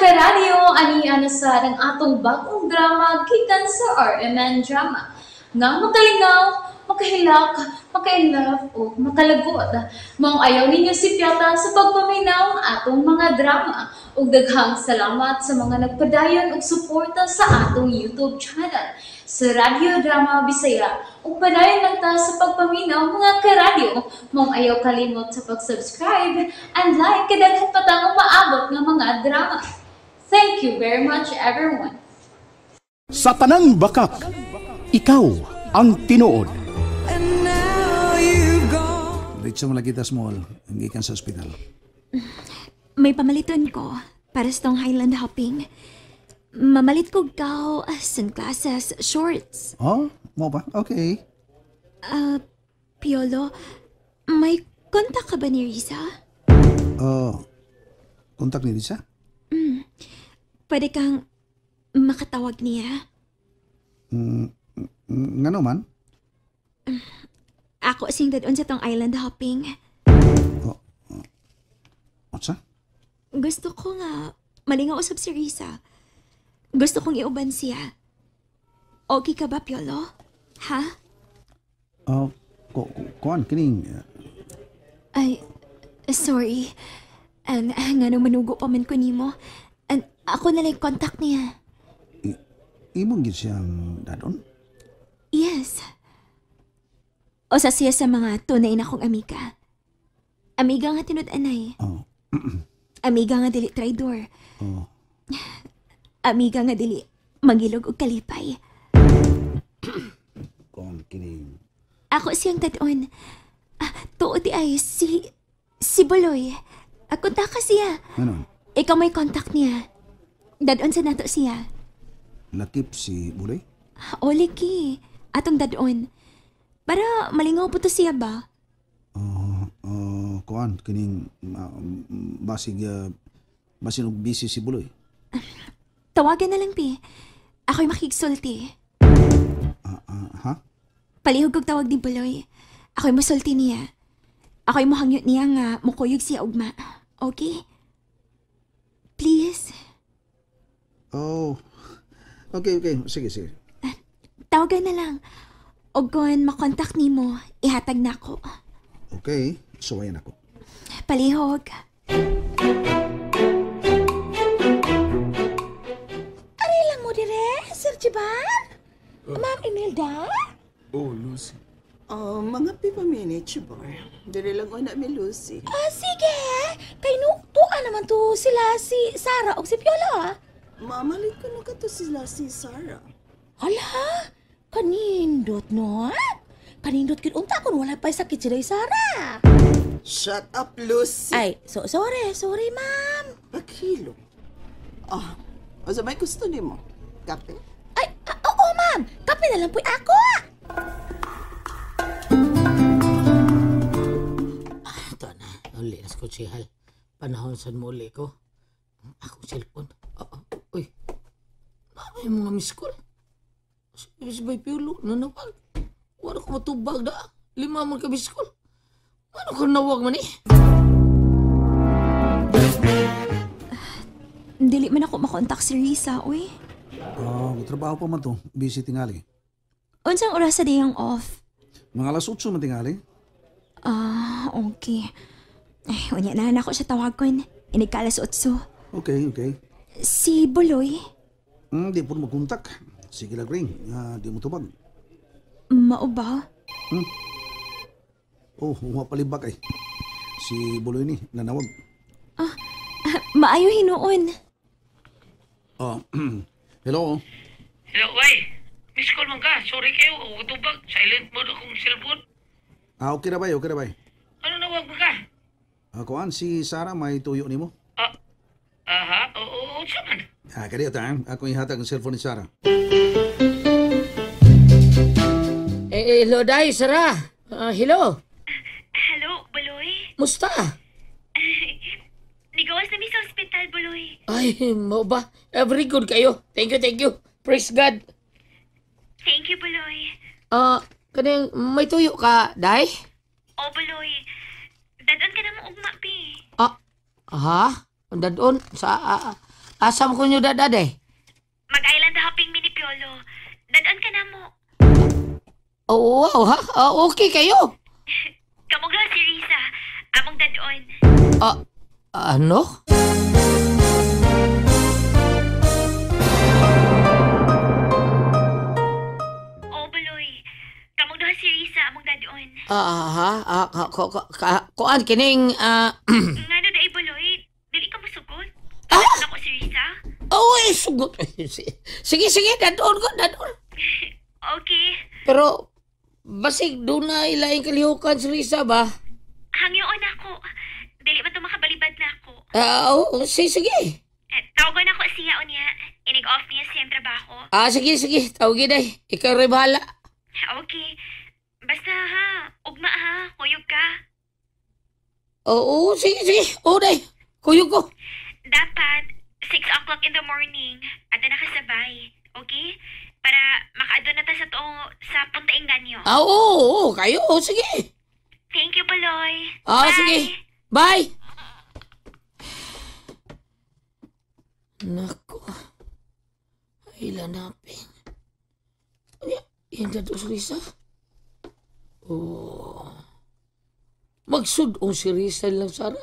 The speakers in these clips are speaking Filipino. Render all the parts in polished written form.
karadyo, ani-ana sa ng atong bagong drama gikan sa RMN Drama. Nga makalingaw, makahilak, maka-inlove, o makalagot. Maong ayaw ninyo si Piota sa pagpaminaw ng atong mga drama. Ug daghang salamat sa mga nagpadayon ug suporta sa atong YouTube channel sa Radio Drama Bisaya. Ug padayon lang ta sa pagpaminaw mga karadyo. Maong ayaw kalimot sa pag-subscribe and like kadaghan pa tang maabot ng mga drama. Thank you very much everyone. Sa tanang bakak, ikaw ang tinuod. Diretso mo lagi ta small, hindi kan sa ospital. May pamaliton ko para sa tong Highland hopping. Mamalit ko gaw sunglasses, shorts. Oh, mo ba? Okay. Piolo, may kontak ka ba ni Risa? Kontak ni Risa? Pwede kang makatawag niya. Nga naman? Ako sing dadon sa tong island hopping. Otsa? Gusto ko nga malingaw usab si Risa. Gusto kong iuban siya. Okay ka ba, Piolo? Ha? Kuan, kining... Ay, sorry. Nga nung manugo pa man ko nimo. Ako na lang contact niya. Imong gid siyang dadon? Yes. O sa siya sa mga tunay na kong amiga. Amiga nga tinud-anay. Oh. Amiga nga dili traidor. Oh. Amiga nga dili magilog og kalipay. Kuan, kining... Ako siyang dadon. Tuod di ay si Buloy. Ako taka siya. Ano? Ikaw may contact niya. Dadon sa nato siya. Lakip si Buloy? O liki. Atong dadon. Para malingaw po to siya ba? Kuan, kining... basig og busy si Buloy. Tawagan na lang, Pi. Ako'y makiksulti. Ha? Palihog kong tawag ni Buloy. Ako'y masulti niya. Ako'y mohangyot niya nga mukuyog siya ugma. Okay? Please? Oh. Okay. Sige. Tawagan na lang. O kung makontak ni mo, ihatag na ako. Okay, suwayan ako. Palihog. Ari lang mo dire, Sir Jiban? Ma'am Imelda? Oh, Lucy. Mga pipa minutes, bar. Dire lang ko na mi Lucy. Sige. Kay tuan naman to sila si Sarah o si Piolo, Mamalit ko na ka to sila si Sarah. Hala, kanindot no? Kanindot kin unta kun wala pa sakit sila Sarah. Shut up, Lucy. Ay, sorry, ma'am. Paghilo. O sa may gusto ni mo? Kape? Ay, oo, ma'am. Kape na lang po ako. Ito na. Uli na sa kutsihal. Panahon saan mo uli ko. Ako cellphone. Uy. Mama yung mga miss call. Sabay Piolo. Nanawag. Wala ko matubag na. 5 man ka miss call. Ano ko nawag man eh? Dili man ako makontak si Risa, uy. Trabaho pa man to. Busy tingali. Unsang oras sa dayang off? Mga alas 8 man tingali. Okay. Ay, unya na ako siya tawagkon. Inig ka alas 8. Okay. Si Buloy? Di po magkontak. Sige lang ring. Di mo tubag. Mao ba? Mapalibak eh. Si Buloy ni, nanawag. Maayo hinuon. Hello? Hello, oy. Miss call man ka. Sorry kayo. Tubag. Silent mode akong cellphone. Okay na ba? Ano nawag mo ka? Kuan, si Sarah may tuyo ni mo. Oo, saman. Kaya ako ihatag ang cellphone ni Sarah. Hello, Day, Sarah. Hello. Hello, Buloy? Musta? Nigawas na mi sa ospital, Buloy. Ay, mo ba? Very good kayo. Thank you. Praise God. Thank you, Buloy. Kanang may tuyo ka, Day? O, Buloy. Dadon ka na mo ugma, Pi. Ha? Dadon? Asa mo ko nyo dadad eh? Mag-island hopping mini Piolo. Dadaan ka na mo. Oh, wow, ha? Okay kayo. Kamog lang si Risa. Among dadon. Ano? Oh, Baloy. Kamog lang si Risa. Among dadon. Kuan kining, Ngano da Baloy? Dili ka masugot? Ako si Risa? sugot. Sige, dadon ko. Okay. Pero, basig doon na ilaing kalihukan si Risa ba? Hangyoon ako. Dili ba ito makabalibad na ako? Sige. Tawagan ako siya o niya. Inig-off niya siyang trabaho. Sige. Tawagin ay. Ikaw rin bahala. Okay. Basta ha. Ugma ha. Kuyog ka. Sige. Day. Kuyog ko. Dapat 6 o'clock in the morning. Ada nakasabay. Okay? Para makaado na ta sa puntaingan nyo. Oo. Kayo. Sige. Thank you, Baloy. Sige. Bye. Nako. Ay, lanapin. Yan dato si Risa. Magsudong si Risa lang, Sara.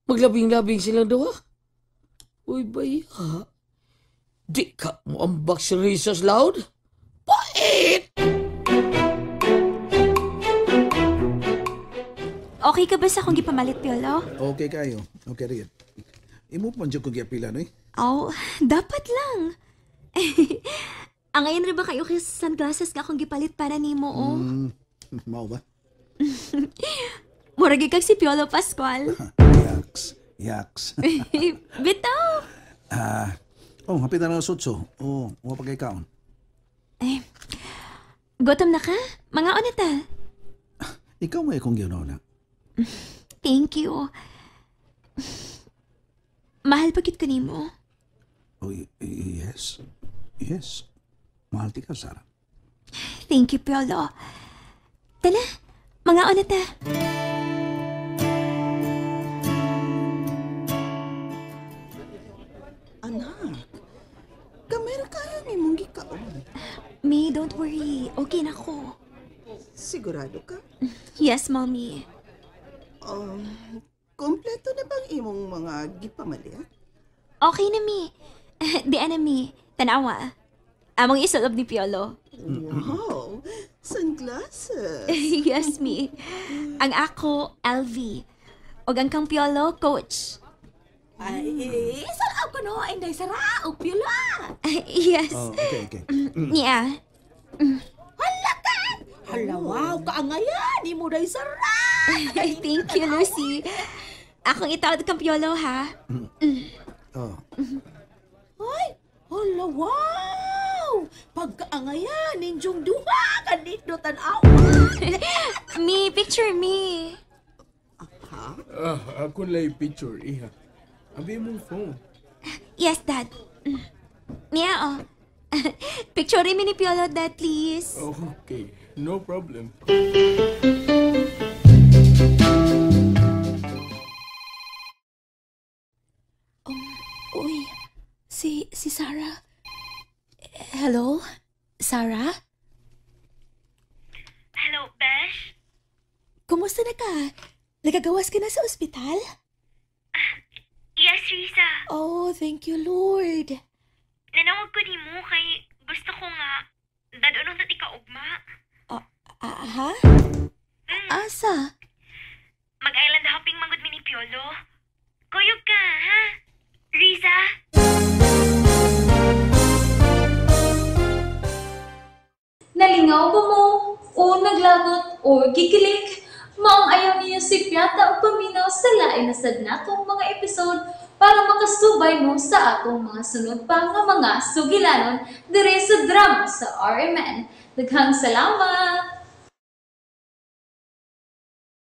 Maglabing-labing silang dawa. Uy, baya. Di ka mo ambak si Risa's loud? Pait! Okay ka ba sa akong gipamalit, Piolo? Okay kayo. Okay rin. Imo pa dyan kong giapila, no eh? Dapat lang. Ang ngayon rin ba kayo kay sunglasses nga akong gipalit para nimo, Mao ba? Murag kag si Piolo Pascual. Yaks. Bitaw. Hapit na ng sutso. Huwag pa kay kaon. Gutom na ka? Mga na ta. Ikaw may kong ginaw na. Thank you. Mahal pa kit ko nimo. Yes. Mahal ti ka, Sarah. Thank you, Piolo. Tana, mga na ta. Anak, kamera kaya ni mong gikaon. May, don't worry. Okay na ko. Sigurado ka? Yes, Mommy. Kompleto na bang imong mga gipamalit? Okay na, Mi. Di na, Mi. Tanawa. Among isulog ni Piolo. Wow, sunglasses. Yes, Mi. Ang ako, LV. O ang kang Piolo, Coach. Ay, saan ako no? Inday sara, o pila. Yes. Okay. Nia. Hala ka! Hala, wow, kaangayan, ni mo day sara. Thank you, Lucy. Akong itawad kang Piolo, ha? Ay, hala, wow! Pagkaangayan, ninjong duha, kanito tanaw. Mi, picture me. Ako lay picture, iha. Abi mong phone. Yes, Dad. Nia, picture me ni Piolo, Dad, please. Okay, no problem. Uy, si Sarah. Hello? Sarah? Hello, Besh? Kumusta na ka? Nagagawas ka na sa ospital? Yes, Risa. Oh, thank you, Lord. Nanawag ko ni mo kay gusto ko nga dadunong na ikaugma. Ha? Asa? Mag-island hopping mangod mini Piolo. Kuyog ka, ha? Risa? Nalingaw ba mo? O naglagot? O gikilig? Maong ayaw niyo si Piata o paminaw sa lain na sad natong mga episode para makasubay mo sa atong mga sunod pa nga mga sugilanon dire sa drama sa RMN. Daghang salamat!